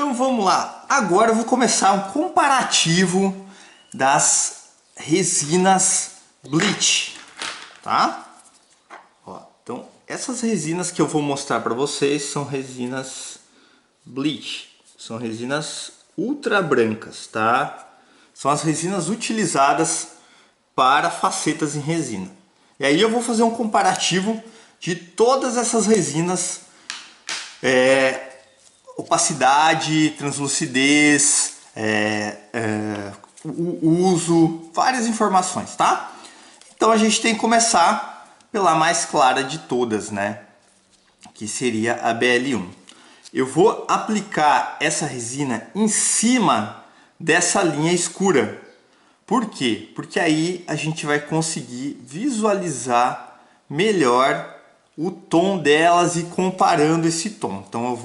Então vamos lá. Agora eu vou começar um comparativo das resinas bleach, tá? Ó, então essas resinas que eu vou mostrar para vocês são resinas bleach, são resinas ultra brancas, tá? São as resinas utilizadas para facetas em resina. E aí eu vou fazer um comparativo de todas essas resinas, opacidade, translucidez, o uso, várias informações, tá? Então a gente tem que começar pela mais clara de todas, né? Que seria a BL1. Eu vou aplicar essa resina em cima dessa linha escura. Por quê? Porque aí a gente vai conseguir visualizar melhor o tom delas e comparando esse tom. Então eu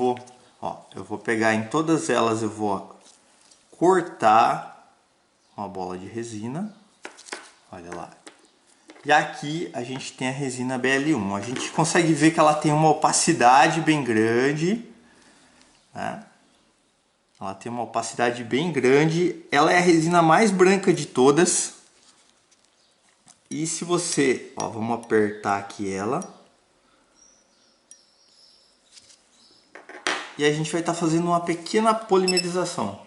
vou pegar em todas elas, eu vou cortar uma bola de resina. Olha lá. E aqui a gente tem a resina BL1. A gente consegue ver que ela tem uma opacidade bem grande, né? Ela tem uma opacidade bem grande. Ela é a resina mais branca de todas. E se você... vamos apertar aqui ela. E a gente vai estar fazendo uma pequena polimerização.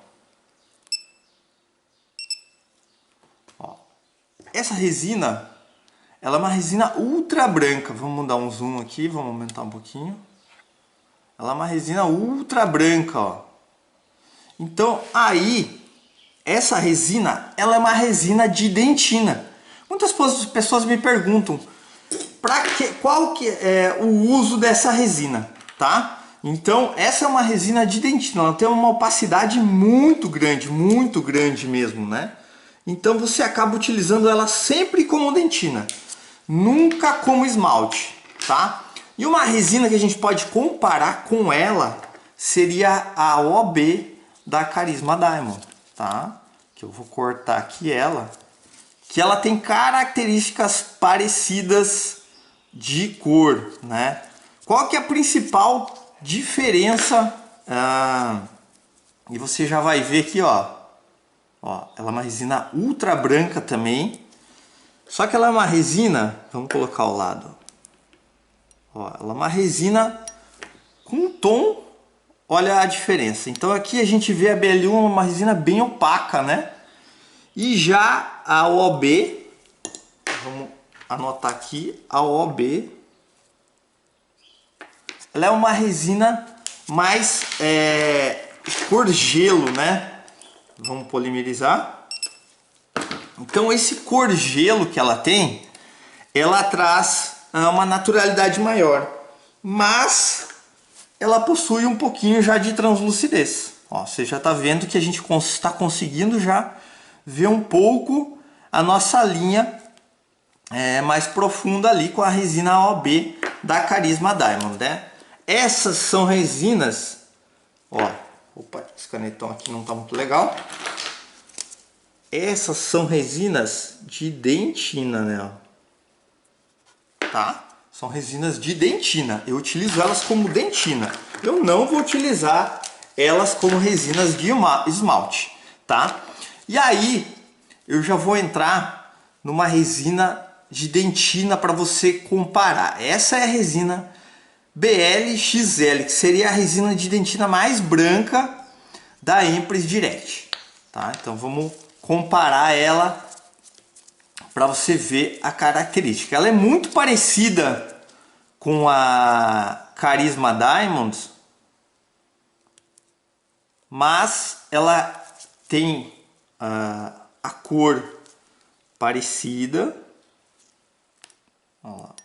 Essa resina, ela é uma resina ultra branca. Vamos dar um zoom aqui, vamos aumentar um pouquinho. Ela é uma resina ultra branca, ó. Então aí, essa resina, ela é uma resina de dentina. Muitas pessoas me perguntam qual que é o uso dessa resina, tá? Então essa é uma resina de dentina, ela tem uma opacidade muito grande mesmo, né? Então você acaba utilizando ela sempre como dentina, nunca como esmalte, tá? E uma resina que a gente pode comparar com ela seria a OB da Charisma Diamond, tá? Que eu vou cortar aqui ela, que ela tem características parecidas de cor, né? Qual que é a principal diferença? E você já vai ver aqui, ó, ela é uma resina ultra branca também, só que ela é uma resina, vamos colocar ao lado, ela é uma resina com tom. Olha a diferença. Então aqui a gente vê a BL1 uma resina bem opaca, né? E já a OB, vamos anotar aqui, a OB, ela é uma resina mais cor gelo, né? Vamos polimerizar. Então esse cor gelo que ela tem, ela traz uma naturalidade maior, mas ela possui um pouquinho já de translucidez. Você já está vendo que a gente está conseguindo já ver um pouco a nossa linha mais profunda ali com a resina OB da Charisma Diamond, né? Essas são resinas, opa, esse canetão aqui não está muito legal. Essas são resinas de dentina, né? Tá? São resinas de dentina. Eu utilizo elas como dentina. Eu não vou utilizar elas como resinas de esmalte, tá? E aí eu já vou entrar numa resina de dentina para você comparar. Essa é a resina BLXL, que seria a resina de dentina mais branca da Empress Direct, tá? Então vamos comparar ela para você ver a característica. Ela é muito parecida com a Charisma Diamond, mas ela tem a cor parecida. Olha lá.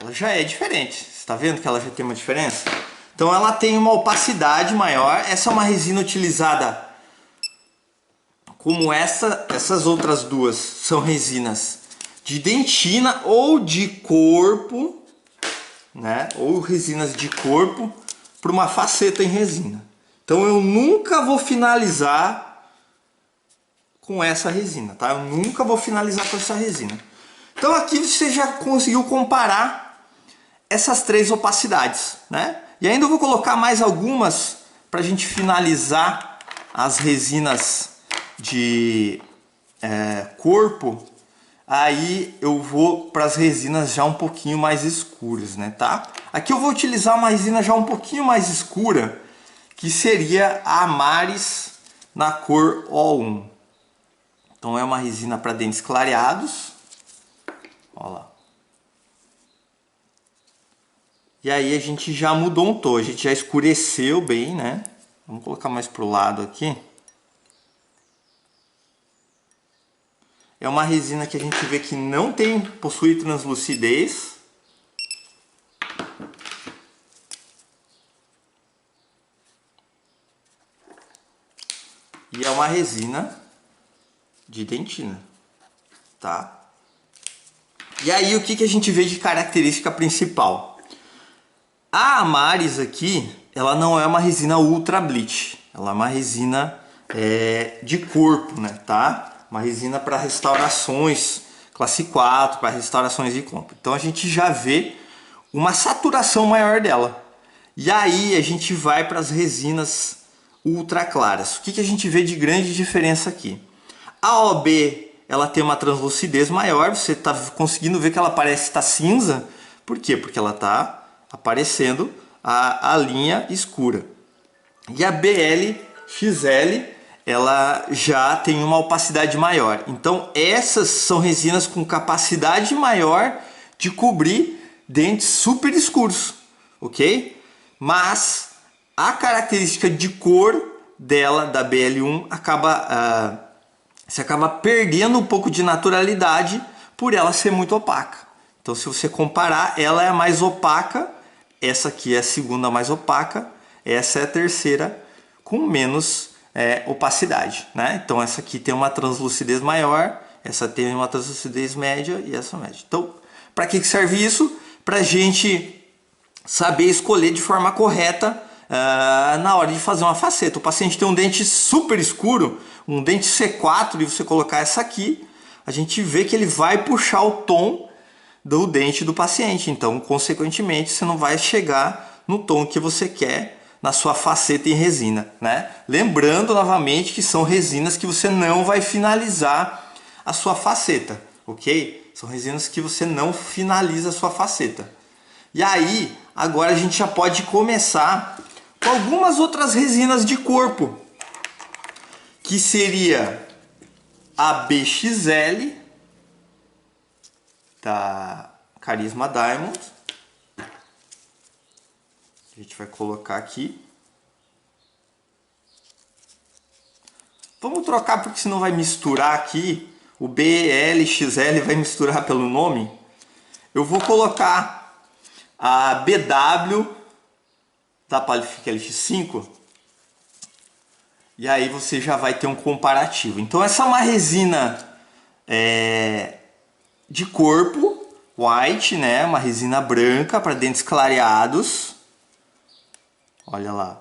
Ela já é diferente. Você está vendo que ela já tem uma diferença? Então ela tem uma opacidade maior. Essa é uma resina utilizada como essas outras duas são resinas de dentina ou de corpo, né? Ou resinas de corpo para uma faceta em resina. Então eu nunca vou finalizar com essa resina, tá? Eu nunca vou finalizar com essa resina. Então aqui você já conseguiu comparar essas 3 opacidades, né? E ainda eu vou colocar mais algumas para a gente finalizar as resinas de corpo. Aí eu vou para as resinas já um pouquinho mais escuras, né, tá? Aqui eu vou utilizar uma resina já um pouquinho mais escura, que seria a Amaris na cor O1. Então é uma resina para dentes clareados. Olha lá. E aí a gente já mudou um tom, a gente já escureceu bem, né? Vamos colocar mais pro lado aqui. É uma resina que a gente vê que não possui translucidez. E é uma resina de dentina, tá? E aí o que a gente vê de característica principal? A Amaris aqui, ela não é uma resina Ultra Bleach. Ela é uma resina de corpo, né, tá? Uma resina para restaurações classe 4, para restaurações de corpo. Então a gente já vê uma saturação maior dela. E aí a gente vai para as resinas ultra claras. O que a gente vê de grande diferença aqui? A OB, ela tem uma translucidez maior. Você está conseguindo ver que ela parece estar cinza. Por quê? Porque ela está aparecendo a linha escura. E a BL-XL, ela já tem uma opacidade maior. Então essas são resinas com capacidade maior de cobrir dentes super escuros, ok? Mas a característica de cor dela, da BL1, você acaba perdendo um pouco de naturalidade por ela ser muito opaca. Então se você comparar, ela é a mais opaca, essa aqui é a segunda mais opaca, essa é a terceira com menos opacidade, né? Então essa aqui tem uma translucidez maior, essa tem uma translucidez média e essa média. Então, para que serve isso? Para a gente saber escolher de forma correta na hora de fazer uma faceta. O paciente tem um dente super escuro, um dente C4, e você colocar essa aqui, a gente vê que ele vai puxar o tom do dente do paciente. Então, consequentemente, você não vai chegar no tom que você quer na sua faceta em resina, né? Lembrando novamente que são resinas que você não vai finalizar a sua faceta, ok? São resinas que você não finaliza a sua faceta. E aí, agora a gente já pode começar com algumas outras resinas de corpo, que seria a BXL da Carisma Diamond. A gente vai colocar aqui. Vamos trocar porque senão vai misturar aqui. O BL-XL vai misturar pelo nome. Eu vou colocar a BW da Palific LX5. E aí você já vai ter um comparativo. Então essa é uma resina de corpo, white, né? Uma resina branca para dentes clareados. Olha lá.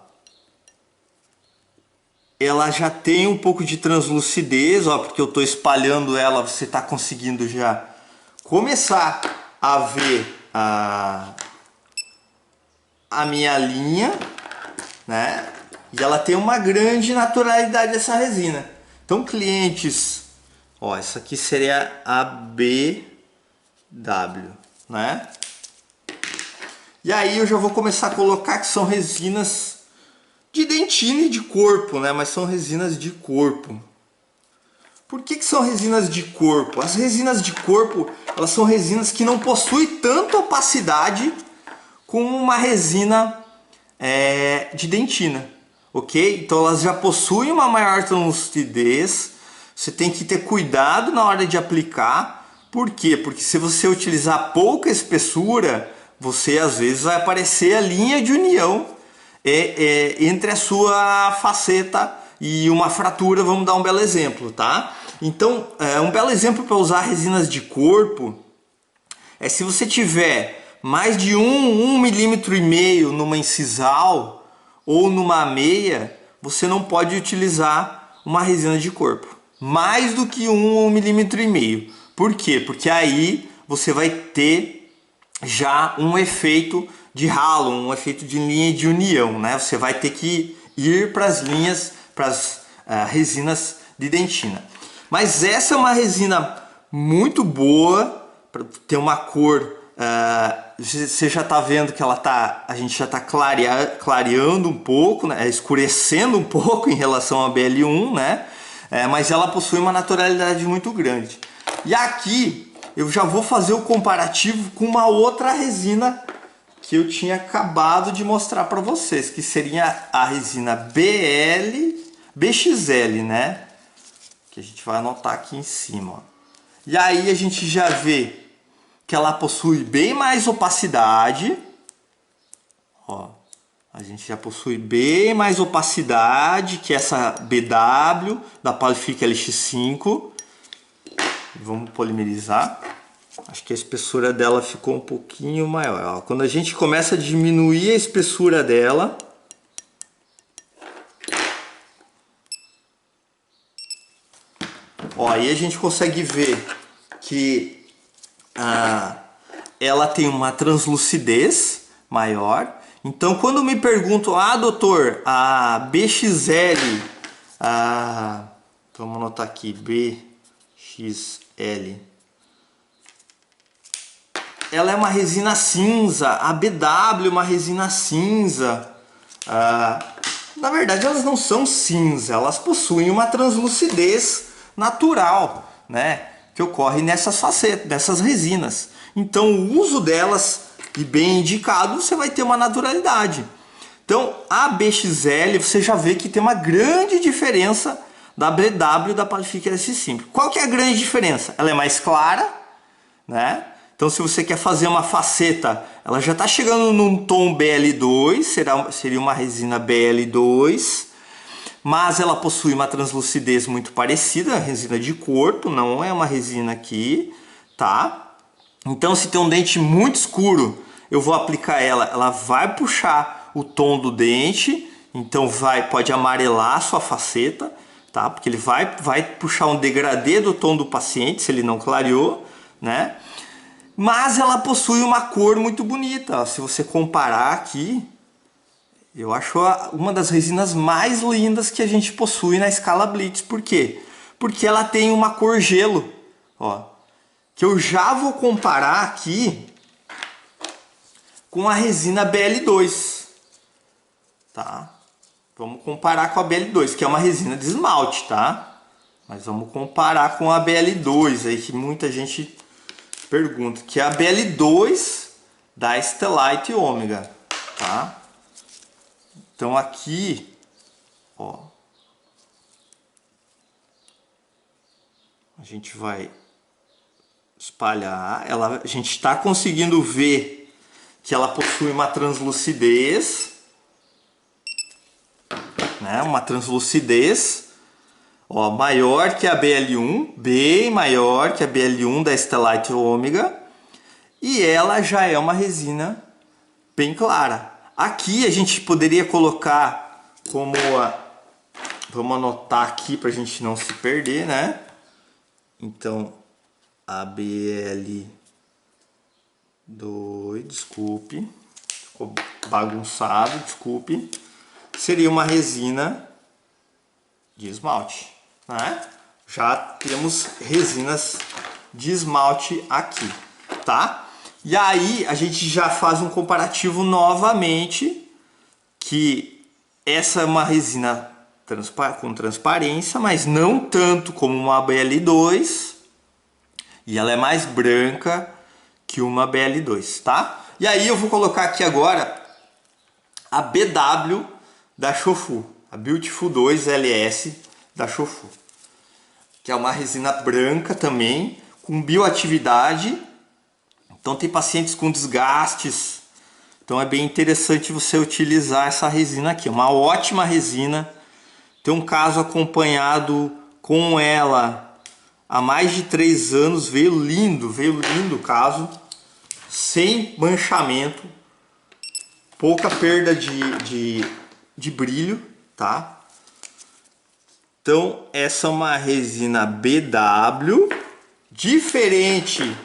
Ela já tem um pouco de translucidez, ó, porque eu estou espalhando ela, você está conseguindo já começar a ver a minha linha, né? E ela tem uma grande naturalidade essa resina. Então clientes, ó, essa aqui seria a BW, né? E aí eu já vou começar a colocar que são resinas de dentina e de corpo, né? Mas são resinas de corpo. Por que são resinas de corpo? As resinas de corpo, elas são resinas que não possuem tanta opacidade como uma resina de dentina, ok? Então elas já possuem uma maior translucidez. Você tem que ter cuidado na hora de aplicar. Por quê? Porque se você utilizar pouca espessura, você às vezes vai aparecer a linha de união entre a sua faceta e uma fratura. Vamos dar um belo exemplo, tá? Então, um belo exemplo para usar resinas de corpo é se você tiver mais de 1,5 milímetro numa incisal ou numa meia, você não pode utilizar uma resina de corpo. Mais do que 1,5 milímetro. Por quê? Porque aí você vai ter já um efeito de halo, um efeito de linha de união, né? Você vai ter que ir para as linhas, para as resinas de dentina. Mas essa é uma resina muito boa, tem uma cor, você já está vendo que a gente já está clareando um pouco, né? Escurecendo um pouco em relação à BL1, né? Mas ela possui uma naturalidade muito grande. E aqui eu já vou fazer o comparativo com uma outra resina que eu tinha acabado de mostrar para vocês, que seria a resina BXL, né? Que a gente vai anotar aqui em cima. Ó. E aí a gente já vê que ela possui bem mais opacidade. Ó, a gente já possui bem mais opacidade que essa BW da Polyfic LX5. Vamos polimerizar. Acho que a espessura dela ficou um pouquinho maior. Ó, quando a gente começa a diminuir a espessura dela, ó, aí a gente consegue ver que ela tem uma translucidez maior. Então, quando me perguntam, doutor, a BXL, vamos anotar aqui, BXL, ela é uma resina cinza, a BW é uma resina cinza. Na verdade, elas não são cinza, elas possuem uma translucidez natural, né, que ocorre nessas facetas, nessas resinas. Então, o uso delas, e bem indicado, você vai ter uma naturalidade. Então, a BXL, você já vê que tem uma grande diferença da BW da Polyfic LX5. Qual que é a grande diferença? Ela é mais clara, né? Então, se você quer fazer uma faceta, ela já está chegando num tom BL2, seria uma resina BL2, mas ela possui uma translucidez muito parecida, a resina de corpo, não é uma resina aqui, tá? Então, se tem um dente muito escuro, eu vou aplicar ela vai puxar o tom do dente, então pode amarelar a sua faceta, tá? Porque ele vai puxar um degradê do tom do paciente, se ele não clareou, né? Mas ela possui uma cor muito bonita. Se você comparar aqui, eu acho uma das resinas mais lindas que a gente possui na escala Blitz. Por quê? Porque ela tem uma cor gelo, ó, que eu já vou comparar aqui com a resina BL2, tá? Vamos comparar com a BL2, que é uma resina de esmalte, tá? Mas vamos comparar com a BL2 aí, que muita gente pergunta, que é a BL2 da Stellite Omega, tá? Então aqui, ó, a gente vai espalhar, a gente está conseguindo ver que ela possui uma translucidez, né? Uma translucidez, ó, maior que a BL1, bem maior que a BL1 da Stellite Omega, e ela já é uma resina bem clara. Aqui a gente poderia colocar como vamos anotar aqui para a gente não se perder, né? Então a BL2, desculpe, ficou bagunçado, desculpe, seria uma resina de esmalte, né? Já temos resinas de esmalte aqui, tá? E aí a gente já faz um comparativo novamente, que essa é uma resina com transparência, mas não tanto como uma BL2, e ela é mais branca que uma BL2, tá? E aí eu vou colocar aqui agora a BW da Shofu, a Beautiful 2 LS da Shofu, que é uma resina branca também, com bioatividade. Então tem pacientes com desgastes, então é bem interessante você utilizar essa resina aqui, uma ótima resina. Tem um caso acompanhado com ela há mais de 3 anos, veio lindo o caso, sem manchamento, pouca perda de brilho, tá? Então essa é uma resina BW, diferente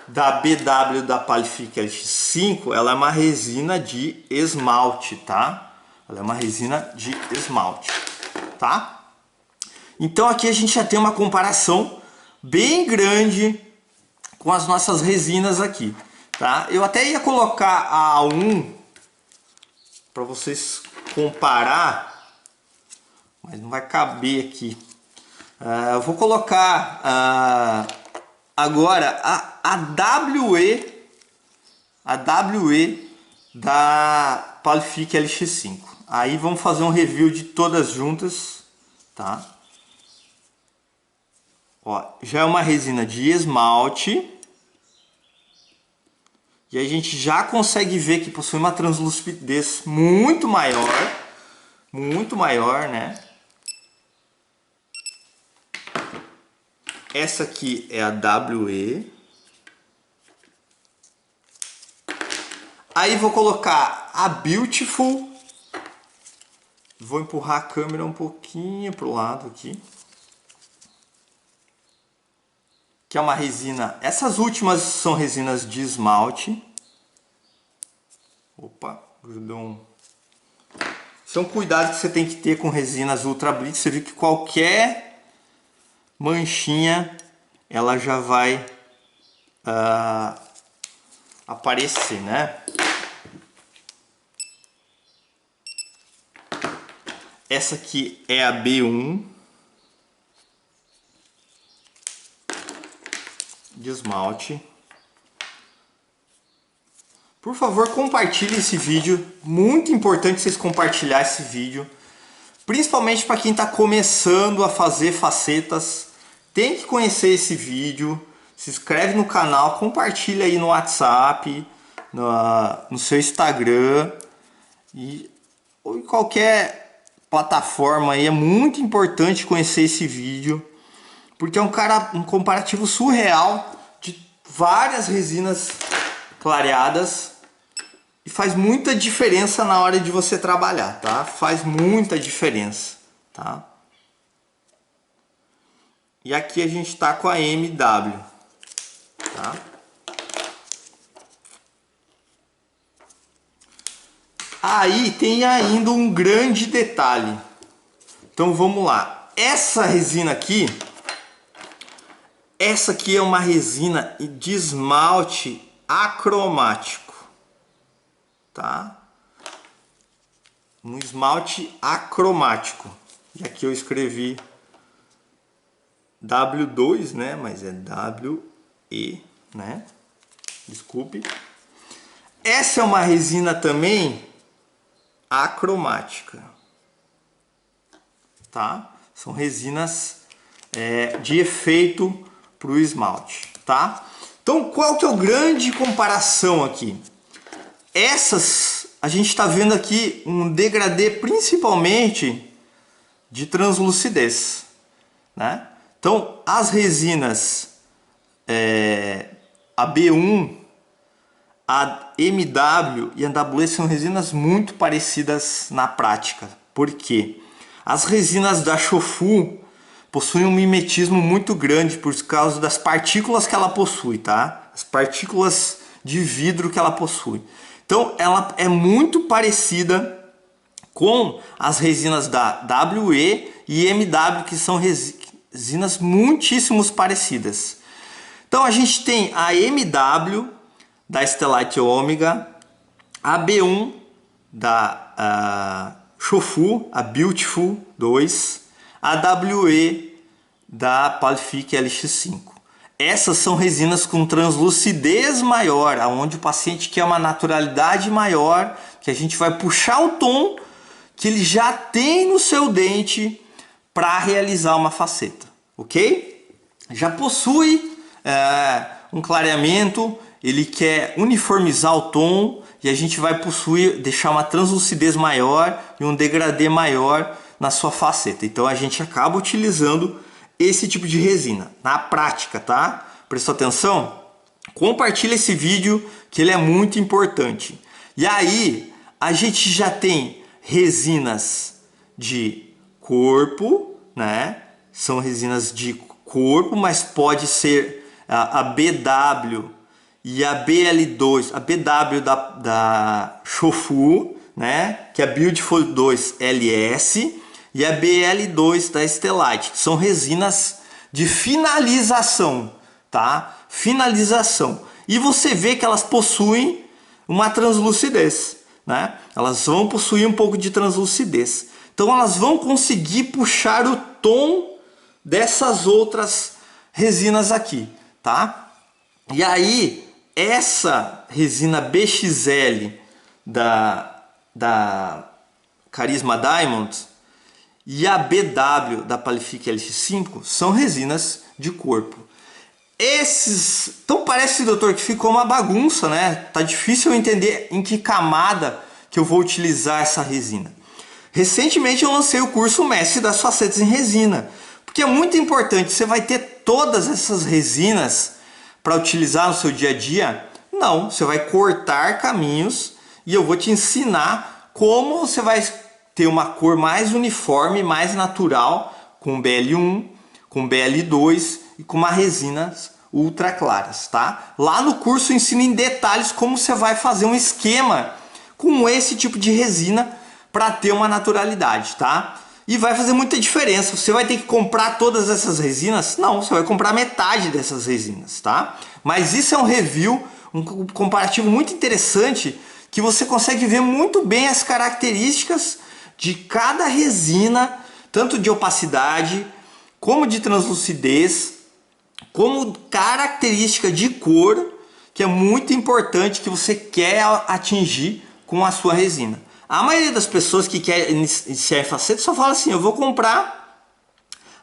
da BW da Qualifique LX5, ela é uma resina de esmalte, tá? Ela é uma resina de esmalte, tá? Então aqui a gente já tem uma comparação bem grande com as nossas resinas aqui, tá? Eu até ia colocar a A1 para vocês comparar, mas não vai caber aqui. Eu vou colocar agora a WE da Qualifique LX5. Aí vamos fazer um review de todas juntas, tá? Ó, já é uma resina de esmalte. E a gente já consegue ver que possui uma translucidez muito maior, né? Essa aqui é a WE. Aí vou colocar a Beautiful. Vou empurrar a câmera um pouquinho para o lado aqui. Que é uma resina. Essas últimas são resinas de esmalte. Opa, grudou um. Isso é um cuidado que você tem que ter com resinas Ultra Blitz. Você viu que qualquer manchinha ela já vai aparecer, né? Essa aqui é a B1 de esmalte. Por favor, compartilhe esse vídeo. Muito importante vocês compartilhar esse vídeo. Principalmente para quem está começando a fazer facetas. Tem que conhecer esse vídeo. Se inscreve no canal, compartilha aí no WhatsApp, no seu Instagram ou em qualquer plataforma aí. É muito importante conhecer esse vídeo, porque é um comparativo surreal de várias resinas clareadas e faz muita diferença na hora de você trabalhar, tá? Faz muita diferença, tá? E aqui a gente tá com a MW, tá? Aí tem ainda um grande detalhe. Então vamos lá. Essa resina aqui, essa aqui é uma resina de esmalte acromático, tá? Um esmalte acromático. E aqui eu escrevi W2, né? Mas é WE, né? Desculpe. Essa é uma resina também acromática, tá? São resinas de efeito para o esmalte, tá? Então, qual que é a grande comparação aqui? Essas, a gente está vendo aqui um degradê principalmente de translucidez, né? Então, as resinas, a B1, a MW e a WE são resinas muito parecidas na prática. Por quê? As resinas da Shofu possuem um mimetismo muito grande por causa das partículas que ela possui, tá? As partículas de vidro que ela possui. Então, ela é muito parecida com as resinas da WE e MW, que são resinas muitíssimo parecidas. Então, a gente tem a MW da Stellite Omega, a B1 da Shofu, a Beautiful 2, a WE da Qualifique LX5. Essas são resinas com translucidez maior, onde o paciente quer uma naturalidade maior, que a gente vai puxar o tom que ele já tem no seu dente para realizar uma faceta, ok? Já possui um clareamento, ele quer uniformizar o tom e a gente vai possuir, deixar uma translucidez maior e um degradê maior na sua faceta. Então a gente acaba utilizando esse tipo de resina na prática, tá? Prestou atenção? Compartilha esse vídeo que ele é muito importante. E aí a gente já tem resinas de corpo, né? São resinas de corpo, mas pode ser a BW e a BL2, a BW da Shofu, né? Que é a Beautiful 2 LS, e a BL2 da Stellite. São resinas de finalização, tá? Finalização. E você vê que elas possuem uma translucidez, né? Elas vão possuir um pouco de translucidez. Então elas vão conseguir puxar o tom dessas outras resinas aqui, tá? E aí essa resina BXL da Charisma Diamond e a BW da Palific LX5 são resinas de corpo. Esses... Então parece, doutor, que ficou uma bagunça, né? Tá difícil eu entender em que camada que eu vou utilizar essa resina. Recentemente eu lancei o curso Mestre das Facetas em Resina, porque é muito importante. Você vai ter todas essas resinas para utilizar no seu dia a dia? Não, você vai cortar caminhos e eu vou te ensinar como você vai ter uma cor mais uniforme, mais natural, com BL1, com BL2 e com uma resinas ultra claras, tá? Lá no curso eu ensino em detalhes como você vai fazer um esquema com esse tipo de resina para ter uma naturalidade, tá? E vai fazer muita diferença. Você vai ter que comprar todas essas resinas? Não, você vai comprar metade dessas resinas, tá? Mas isso é um review, um comparativo muito interessante, que você consegue ver muito bem as características de cada resina, tanto de opacidade, como de translucidez, como característica de cor, que é muito importante que você quer atingir com a sua resina. A maioria das pessoas que quer iniciar em faceta só fala assim: eu vou comprar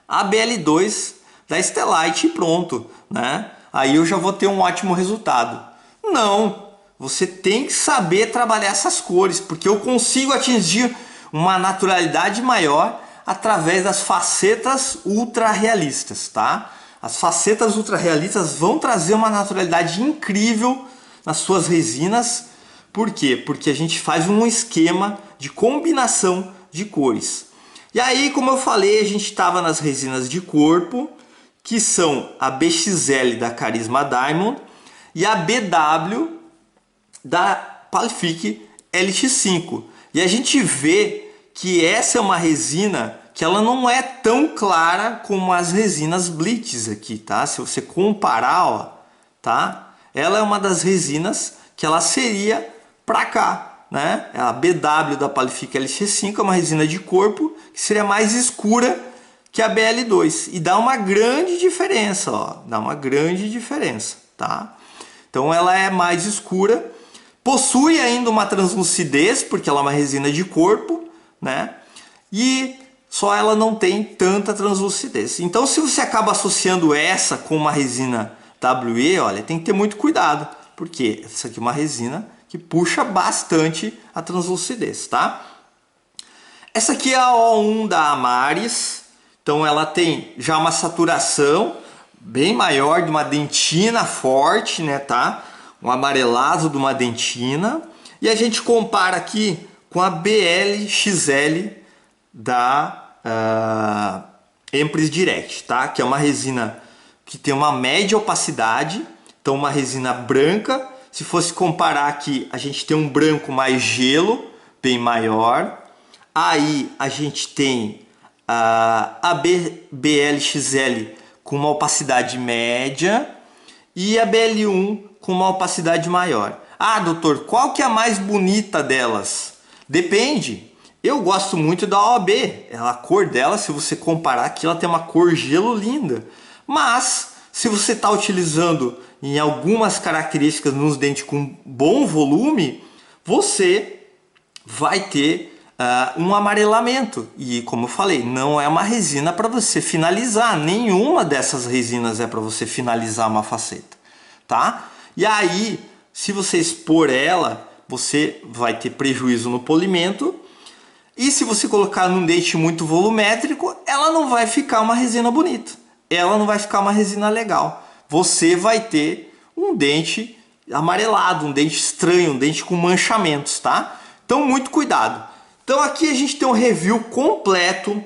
a BL2 da Stellite e pronto, né? Aí eu já vou ter um ótimo resultado. Não, você tem que saber trabalhar essas cores, porque eu consigo atingir uma naturalidade maior através das facetas ultra realistas, tá? As facetas ultra realistas vão trazer uma naturalidade incrível nas suas resinas. Por quê? Porque a gente faz um esquema de combinação de cores. E aí, como eu falei, a gente estava nas resinas de corpo, que são a BXL da Charisma Diamond e a BW da Palific LX5. E a gente vê que essa é uma resina que ela não é tão clara como as resinas Blitz aqui, tá? Se você comparar, ó, tá? Ela é uma das resinas que ela seria para cá, né? A BW da Palific LX5 é uma resina de corpo que seria mais escura que a BL2 e dá uma grande diferença, ó, dá uma grande diferença, tá? Então ela é mais escura, possui ainda uma translucidez porque ela é uma resina de corpo, né? E só ela não tem tanta translucidez. Então se você acaba associando essa com uma resina WE, olha, tem que ter muito cuidado, porque essa aqui é uma resina que puxa bastante a translucidez, tá? Essa aqui é a O1 da Amaris. Então ela tem já uma saturação bem maior, de uma dentina forte, né, tá? Um amarelado de uma dentina. E a gente compara aqui com a BLXL da Empress Direct, tá? Que é uma resina que tem uma média opacidade, então uma resina branca. Se fosse comparar aqui, a gente tem um branco mais gelo, bem maior. Aí a gente tem a BLXL com uma opacidade média e a BL1 com uma opacidade maior. Ah, doutor, qual que é a mais bonita delas? Depende. Eu gosto muito da OAB. A cor dela, se você comparar aqui, ela tem uma cor gelo linda. Mas se você está utilizando em algumas características nos dentes com bom volume, você vai ter um amarelamento. E como eu falei, não é uma resina para você finalizar. Nenhuma dessas resinas é para você finalizar uma faceta, tá? E aí, se você expor ela, você vai ter prejuízo no polimento. E se você colocar num dente muito volumétrico, ela não vai ficar uma resina bonita. Ela não vai ficar uma resina legal. Você vai ter um dente amarelado, um dente estranho, um dente com manchamentos, tá? Então muito cuidado. Então aqui a gente tem um review completo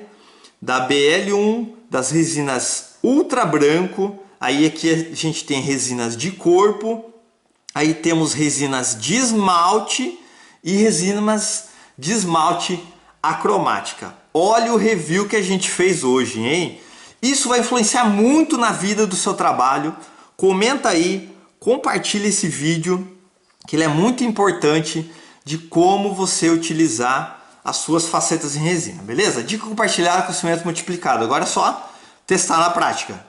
da BL1, das resinas ultra branco. Aí aqui a gente tem resinas de corpo, Aí temos resinas de esmalte e resinas de esmalte acromática. Olha o review que a gente fez hoje, hein? Isso vai influenciar muito na vida do seu trabalho. Comenta aí, compartilha esse vídeo, que ele é muito importante de como você utilizar as suas facetas em resina, beleza? Dica compartilhada, conhecimento multiplicado. Agora é só testar na prática.